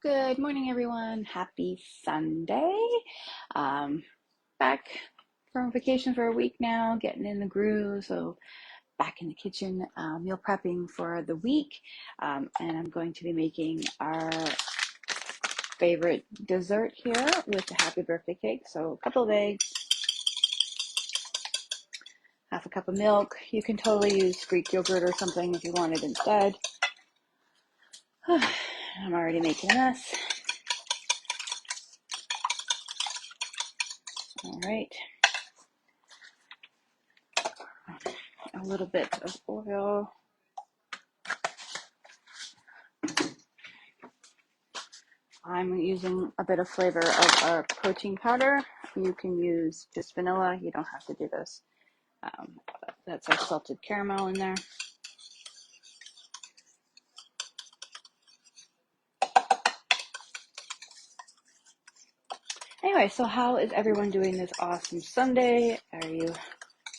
Good morning, everyone. Happy Sunday. Um, Back from vacation for a week now, getting in the groove. So back in the kitchen, meal prepping for the week. And I'm going to be making our favorite dessert here with the happy birthday cake. So a couple of eggs, half a cup of milk. You can totally use Greek yogurt or something if you want it instead. I'm already making a mess. All right. A little bit of oil. I'm using a bit of flavor of our protein powder. You can use just vanilla. You don't have to do this. That's our salted caramel in there. Anyway, so how is everyone doing this awesome Sunday? Are you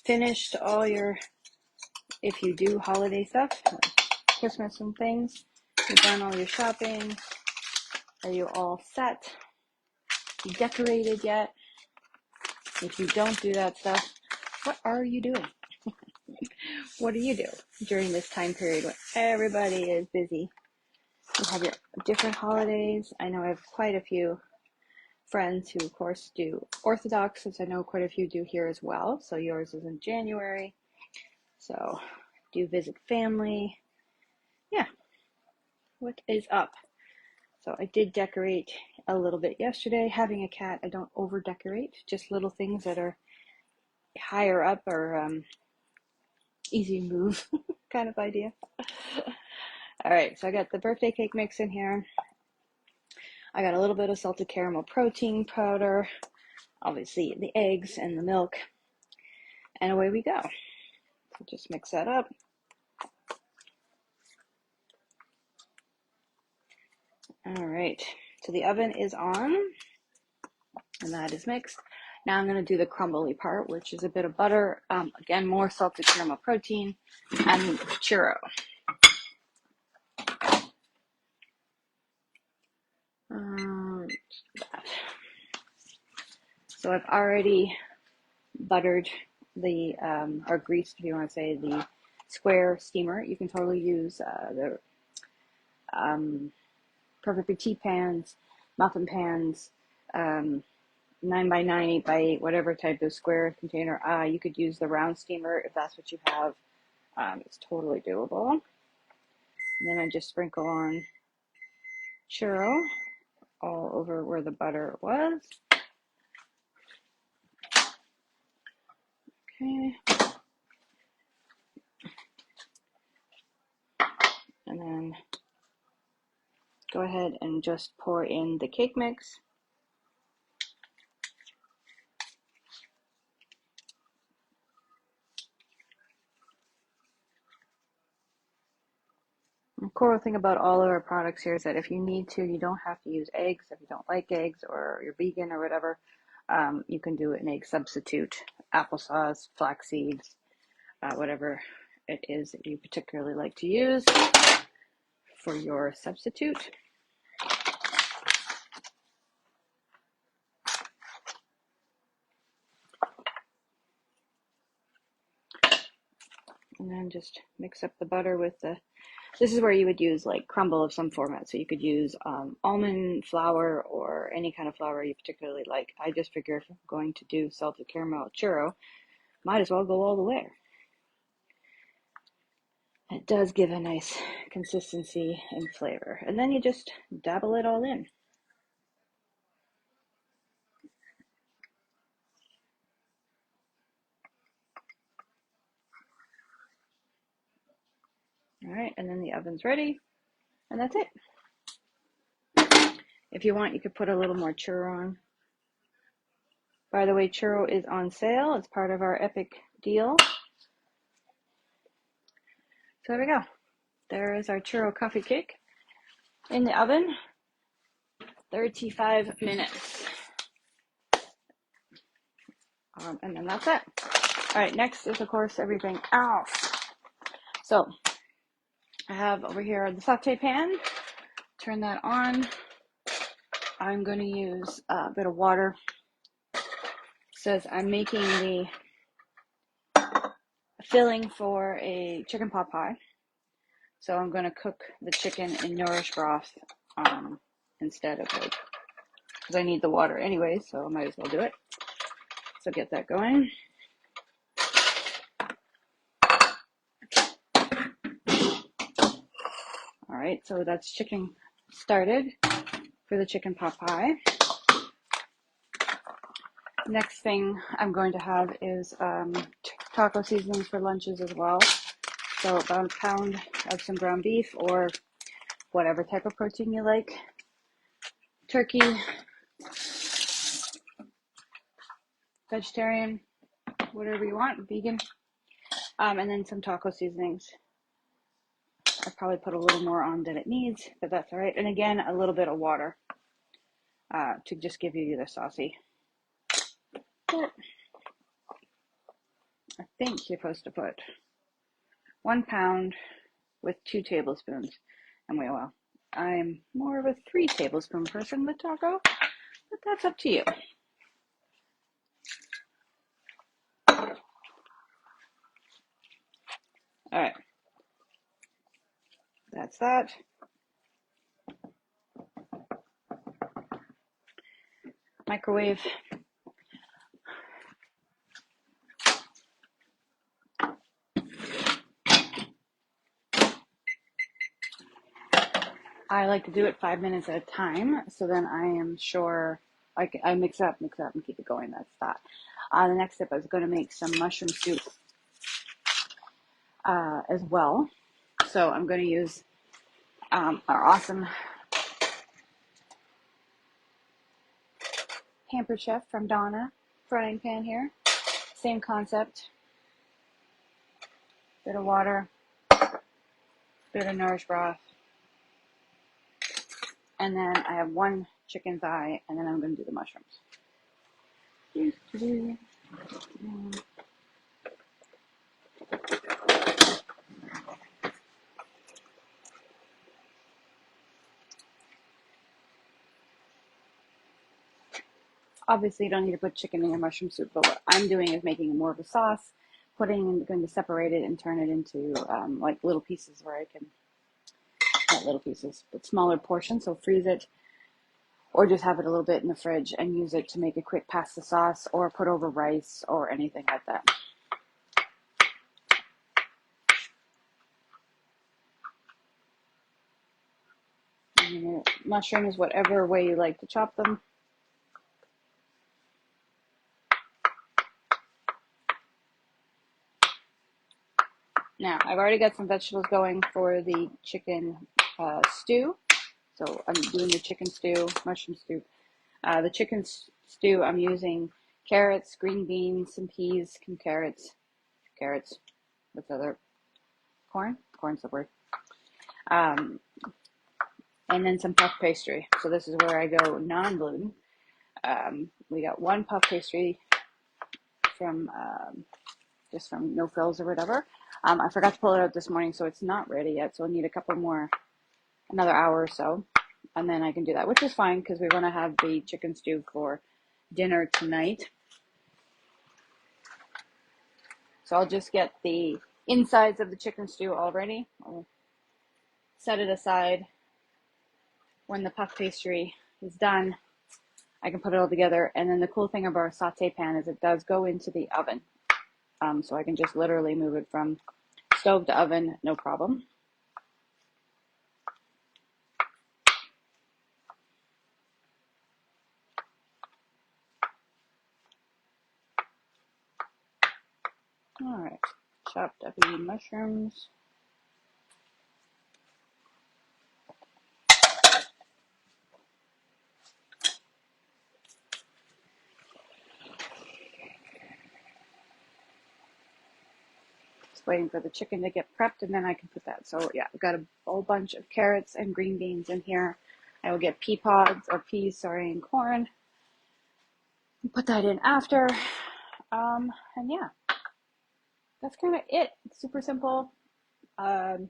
finished all your, if you do holiday stuff, Christmas and things? You've done all your shopping? Are you all set? You decorated yet? If you don't do that stuff, what are you doing? What do you do during this time period when everybody is busy? You have your different holidays. I know I have quite a few friends who, of course, do Orthodox, since I know quite a few do here as well. So yours is in January. So do you visit family? Yeah. What is up? So I did decorate a little bit yesterday. Having a cat, I don't over decorate, just little things that are higher up or easy move kind of idea. All right, so I got the birthday cake mix in here. I got a little bit of salted caramel protein powder, obviously the eggs and the milk, and away we go. So just mix that up. All right, so the oven is on, and that is mixed. Now I'm going to do the crumbly part, which is a bit of butter, again, more salted caramel protein, and churro. So I've already buttered the, or greased, if you want to say, the square steamer. You can totally use the perfect petite pans, muffin pans, 9x9, 8x8, whatever type of square container. You could use the round steamer if that's what you have. It's totally doable. And then I just sprinkle on churro all over where the butter was. Okay. And then go ahead and just pour in the cake mix. The cool thing about all of our products here is that if you need to, you don't have to use eggs. If you don't like eggs or you're vegan or whatever, you can do an egg substitute, applesauce, flax seeds, whatever it is that you particularly like to use for your substitute. And then just mix up the butter with this is where you would use like crumble of some format. So you could use almond flour or any kind of flour you particularly like. I just figure if I'm going to do salted caramel churro, might as well go all the way. It does give a nice consistency and flavor. And then you just dabble it all in. All right, and then the oven's ready, and that's it. If you want, you could put a little more churro on. By the way, churro is on sale. It's part of our epic deal. So there we go. There is our churro coffee cake in the oven. 35 minutes. And then that's it. All right, next is, of course, everything else. So I have over here the saute pan. Turn that on. I'm going to use a bit of water. It says I'm making the filling for a chicken pot pie. So I'm going to cook the chicken in nourish broth instead of like, because I need the water anyway, so I might as well do it. So get that going. All right, so that's chicken started for the chicken pot pie. Next thing I'm going to have is taco seasonings for lunches as well. So about a pound of some ground beef or whatever type of protein you like. Turkey, vegetarian, whatever you want, vegan. And then some taco seasonings. I probably put a little more on than it needs, but that's all right. And again, a little bit of water to just give you the saucy. But I think you're supposed to put 1 pound with 2 tablespoons. And well, I'm more of a 3 tablespoon person with taco, but that's up to you. All right, that's that. Microwave. I like to do it 5 minutes at a time, so then I am sure I mix it up, and keep it going. That's that. The next step is going to make some mushroom soup as well. So I'm going to use our awesome Pampered Chef from Donna frying pan here. Same concept. Bit of water, bit of nourish broth, and then I have 1 chicken thigh, and then I'm going to do the mushrooms. Obviously, you don't need to put chicken in your mushroom soup, but what I'm doing is making more of a sauce, going to separate it and turn it into like little pieces where I can, not little pieces, but smaller portions, so freeze it, or just have it a little bit in the fridge and use it to make a quick pasta sauce or put over rice or anything like that. Mushrooms, whatever way you like to chop them. Now, I've already got some vegetables going for the chicken stew. So I'm doing the chicken stew, mushroom stew. The chicken stew, I'm using carrots, green beans, some peas, some carrots, what's other, corn? Corn's the word. And then some puff pastry. So this is where I go non-gluten. We got 1 puff pastry from just from No Frills or whatever. I forgot to pull it out this morning, so it's not ready yet. So I'll need a couple more, another hour or so, and then I can do that, which is fine because we want to have the chicken stew for dinner tonight. So I'll just get the insides of the chicken stew all ready. I'll set it aside. When the puff pastry is done, I can put it all together. And then the cool thing about our saute pan is it does go into the oven. So I can just literally move it from stove to oven, no problem. All right, chopped up the mushrooms. Just waiting for the chicken to get prepped, and then I can put that. So yeah, I've got a whole bunch of carrots and green beans in here. I will get peas, and corn. Put that in after. And yeah, that's kind of it. It's super simple. Another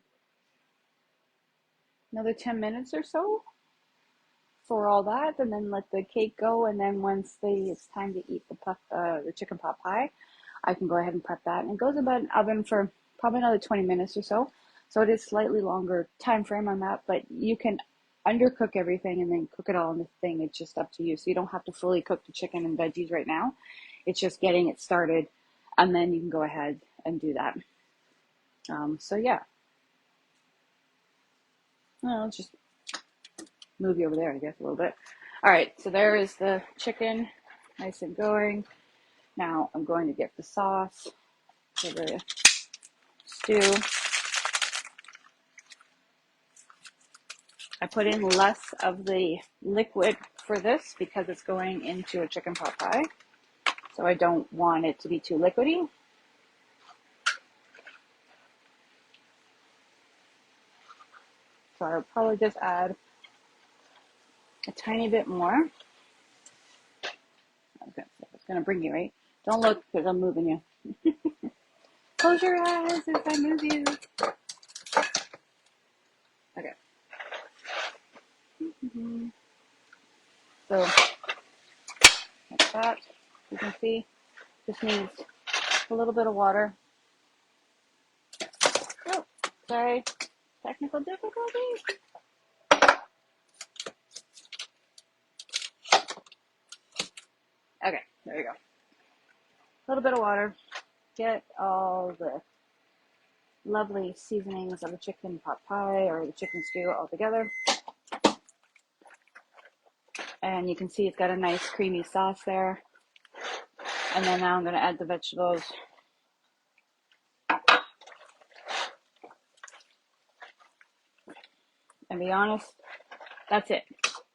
10 minutes or so. for all that, and then let the cake go. And then once it's time to eat the chicken pot pie, I can go ahead and prep that. And it goes about an oven for probably another 20 minutes or so. So it is slightly longer time frame on that, but you can undercook everything and then cook it all in the thing. It's just up to you. So you don't have to fully cook the chicken and veggies right now. It's just getting it started, and then you can go ahead and do that. So yeah, well, let's just move you over there, I guess, a little bit. All right, so there is the chicken, nice and going. Now I'm going to get the sauce for the stew. I put in less of the liquid for this because it's going into a chicken pot pie. So I don't want it to be too liquidy. So I'll probably just add a tiny bit more. It's going to bring you, right? Don't look because I'm moving you. Close your eyes if I move you. Okay. So, like that. You can see this needs a little bit of water. Oh, sorry. Technical difficulties. Okay, there you go. A little bit of water. Get all the lovely seasonings of the chicken pot pie or the chicken stew all together. And you can see it's got a nice creamy sauce there. And then now I'm going to add the vegetables. And be honest, that's it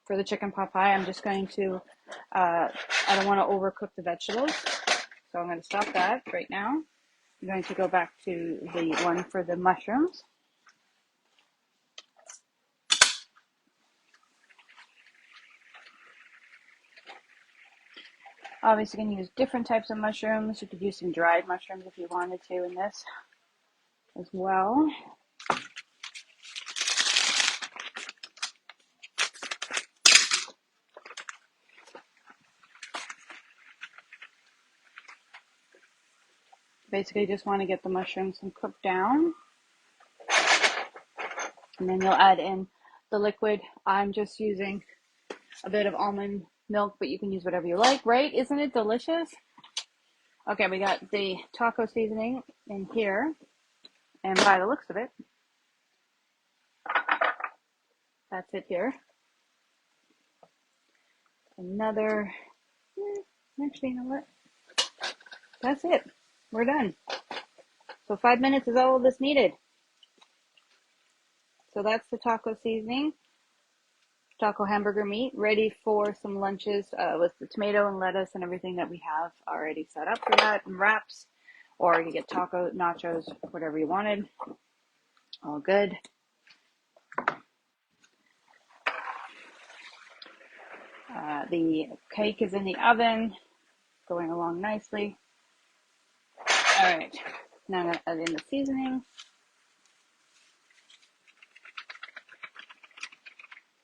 for the chicken pot pie. I'm just going to, I don't want to overcook the vegetables. So I'm going to stop that right now. I'm going to go back to the one for the mushrooms. Obviously, you can use different types of mushrooms. You could use some dried mushrooms if you wanted to in this as well. Basically, just want to get the mushrooms cooked down. And then you'll add in the liquid. I'm just using a bit of almond milk, but you can use whatever you like, right? Isn't it delicious? Okay, we got the taco seasoning in here. And by the looks of it, that's it here. Another, actually, you know what? That's it. We're done. So 5 minutes is all that's needed. So that's the taco seasoning. Taco hamburger meat ready for some lunches with the tomato and lettuce and everything that we have already set up for that, and wraps, or you get taco nachos, whatever you wanted. All good. The cake is in the oven, going along nicely. All right, now I'm going to add in the seasoning.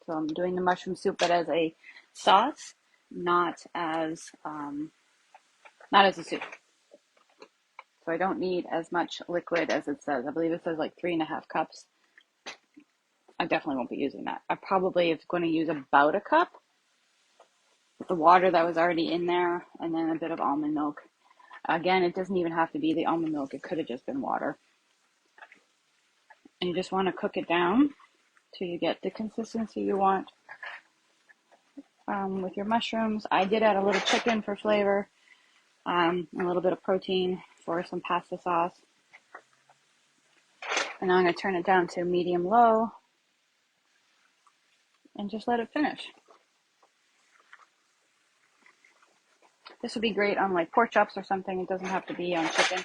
So I'm doing the mushroom soup, but as a sauce, not as a soup. So I don't need as much liquid as it says. I believe it says like 3.5 cups. I definitely won't be using that. I probably is going to use about a cup with the water that was already in there, and then a bit of almond milk. Again, it doesn't even have to be the almond milk. It could have just been water. And you just want to cook it down till you get the consistency you want. With your mushrooms, I did add a little chicken for flavor, a little bit of protein for some pasta sauce. And now I'm going to turn it down to medium-low and just let it finish. This would be great on like pork chops or something. It doesn't have to be on chicken.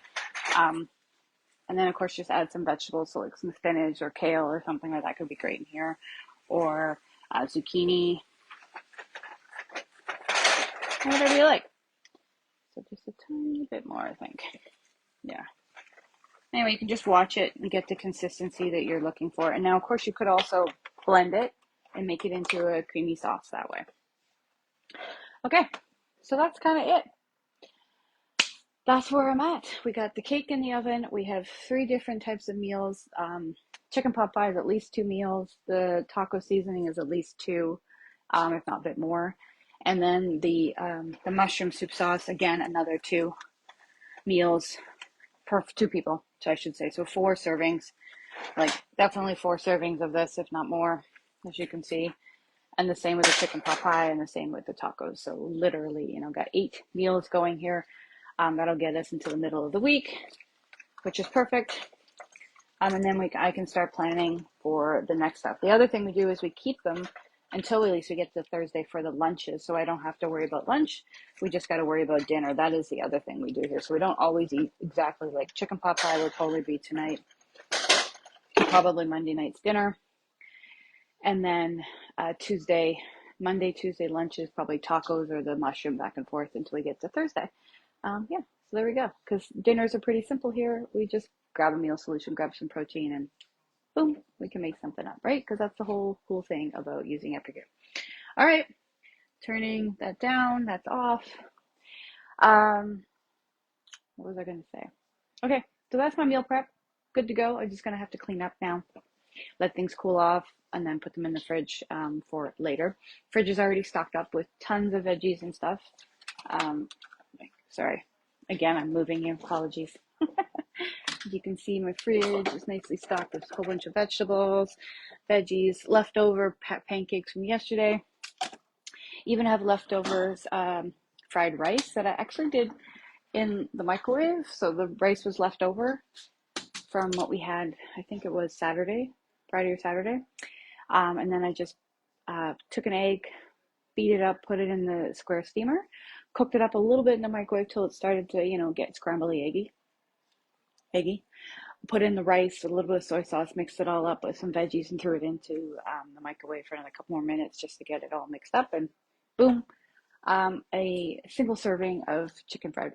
And then, of course, just add some vegetables, so like some spinach or kale or something like that could be great in here. Or zucchini. Whatever you like. So just a tiny bit more, I think. Yeah. Anyway, you can just watch it and get the consistency that you're looking for. And now, of course, you could also blend it and make it into a creamy sauce that way. Okay, so that's kind of it. That's where I'm at. We got the cake in the oven. We have 3 different types of meals. Chicken pot pie is at least 2 meals. The taco seasoning is at least 2, if not a bit more. And then the mushroom soup sauce, again, another 2 meals per 2 people, so I should say. So 4 servings, like definitely 4 servings of this, if not more, as you can see. And the same with the chicken pot pie and the same with the tacos. So literally, got 8 meals going here. That'll get us into the middle of the week, which is perfect. And then I can start planning for the next stuff. The other thing we do is we keep them until at least we get to Thursday for the lunches. So I don't have to worry about lunch. We just got to worry about dinner. That is the other thing we do here. So we don't always eat exactly like chicken pot pie will totally be tonight. Probably Monday night's dinner. And then Monday, Tuesday lunch is probably tacos or the mushroom back and forth until we get to Thursday. So there we go. Because dinners are pretty simple here. We just grab a meal solution, grab some protein, and boom, we can make something up, right? Because that's the whole cool thing about using Epicure. All right, turning that down, that's off. What was I going to say? Okay, so that's my meal prep. Good to go. I'm just going to have to clean up now, let things cool off, and then put them in the fridge for later. Fridge is already stocked up with tons of veggies and stuff. Sorry. Again, I'm moving you. Apologies. You can see my fridge is nicely stocked with a whole bunch of vegetables, veggies, leftover pancakes from yesterday. Even have leftovers fried rice that I actually did in the microwave. So the rice was left over from what we had, I think it was Friday or Saturday. And then I just took an egg, beat it up, put it in the square steamer, cooked it up a little bit in the microwave till it started to, get scrambly eggy. Put in the rice, a little bit of soy sauce, mixed it all up with some veggies, and threw it into the microwave for another couple more minutes just to get it all mixed up. And boom, a single serving of fried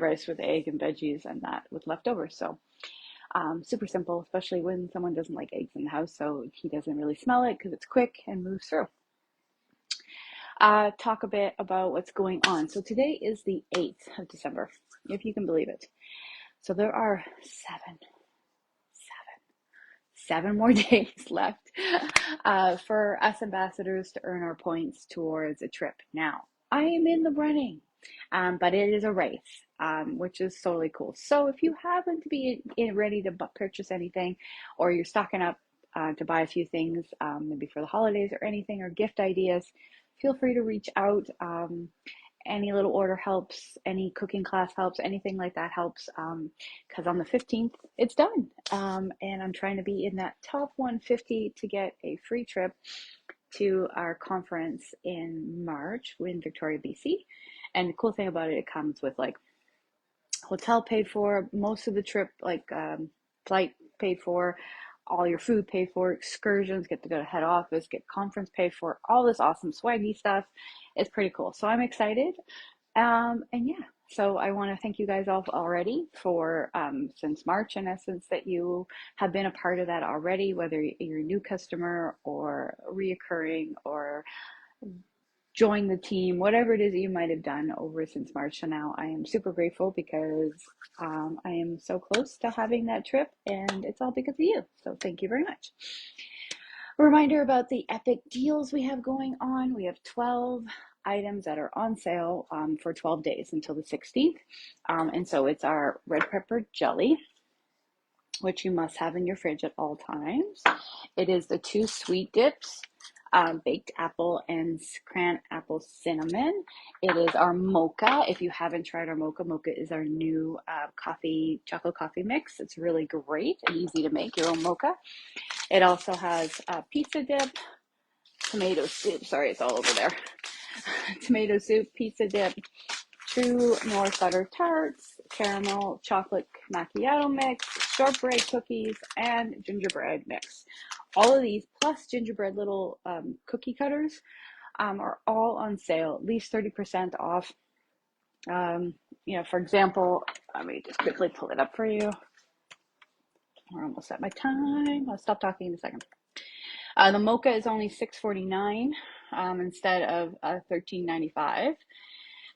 rice with egg and veggies, and that with leftovers. So super simple, especially when someone doesn't like eggs in the house, so he doesn't really smell it because it's quick and moves through. Talk a bit about what's going on. So today is the 8th of December, if you can believe it. So there are 7 more days left for us ambassadors to earn our points towards a trip. Now, I am in the running, but it is a race, which is totally cool. So if you happen to be ready to purchase anything, or you're stocking up to buy a few things, maybe for the holidays or anything, or gift ideas, feel free to reach out. Any little order helps, any cooking class helps, anything like that helps, because on the 15th, it's done. And I'm trying to be in that top 150 to get a free trip to our conference in March in Victoria, BC. And the cool thing about it, it comes with like hotel paid for, most of the trip, like flight paid for, all your food paid for, excursions, get to go to head office, get conference paid for, all this awesome swaggy stuff. It's pretty cool. So I'm excited. And yeah, so I want to thank you guys all already for since March, in essence, that you have been a part of that already, whether you're a new customer or reoccurring or join the team, whatever it is that you might have done over since March to now. I am super grateful because I am so close to having that trip, and it's all because of you. So thank you very much. A reminder about the epic deals we have going on. We have 12 items that are on sale for 12 days until the 16th. And so it's our red pepper jelly, which you must have in your fridge at all times. It is the 2 sweet dips, baked apple and cran apple cinnamon. It is our mocha. If you haven't tried our mocha, mocha is our new chocolate coffee mix. It's really great and easy to make your own mocha. It also has pizza dip, tomato soup. Sorry, it's all over there. Tomato soup, pizza dip, 2 North Butter tarts, caramel chocolate macchiato mix, shortbread cookies, and gingerbread mix. All of these, plus gingerbread little cookie cutters, are all on sale, at least 30% off. For example, let me just quickly pull it up for you. We're almost at my time. I'll stop talking in a second. The mocha is only $6.49 instead of $13.95.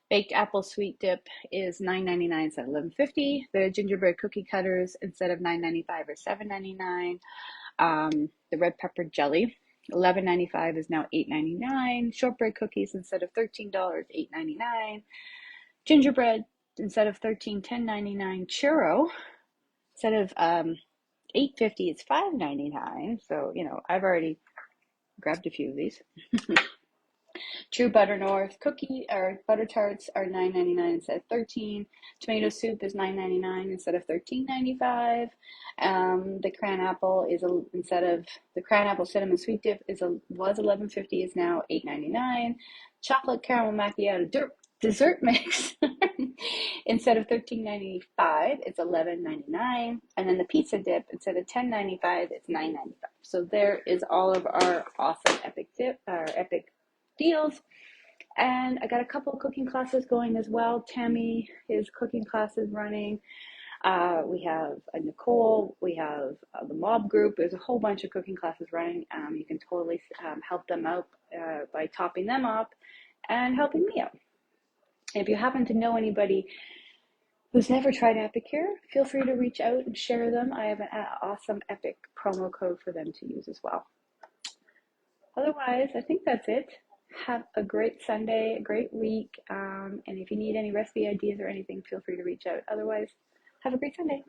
Baked apple sweet dip is $9.99 instead of $11.50. The gingerbread cookie cutters instead of $9.95 or $7.99. The red pepper jelly, $11.95 is now $8.99. Shortbread cookies instead of $13, $8.99. Gingerbread instead of $13, $10.99. Churro instead of $8.50, it's $5.99. So I've already grabbed a few of these. True Butter North cookie or butter tarts are $9.99 instead of $13. Tomato soup is $9.99 instead of $13.95. The cran apple is instead of the cran apple cinnamon sweet dip was $11.50 is now $8.99. Chocolate caramel macchiato dessert mix instead of $13.95 it's $11.99, and then the pizza dip instead of $10.95 it's $9.95. So there is all of our awesome epic deals. And I got a couple of cooking classes going as well. Tammy, his cooking classes running. We have Nicole, we have the mob group. There's a whole bunch of cooking classes running. You can totally help them out by topping them up and helping me out. If you happen to know anybody who's never tried Epicure, feel free to reach out and share them. I have an awesome Epic promo code for them to use as well. Otherwise, I think that's it. Have a great Sunday, a great week. And if you need any recipe ideas or anything, feel free to reach out. Otherwise, have a great Sunday.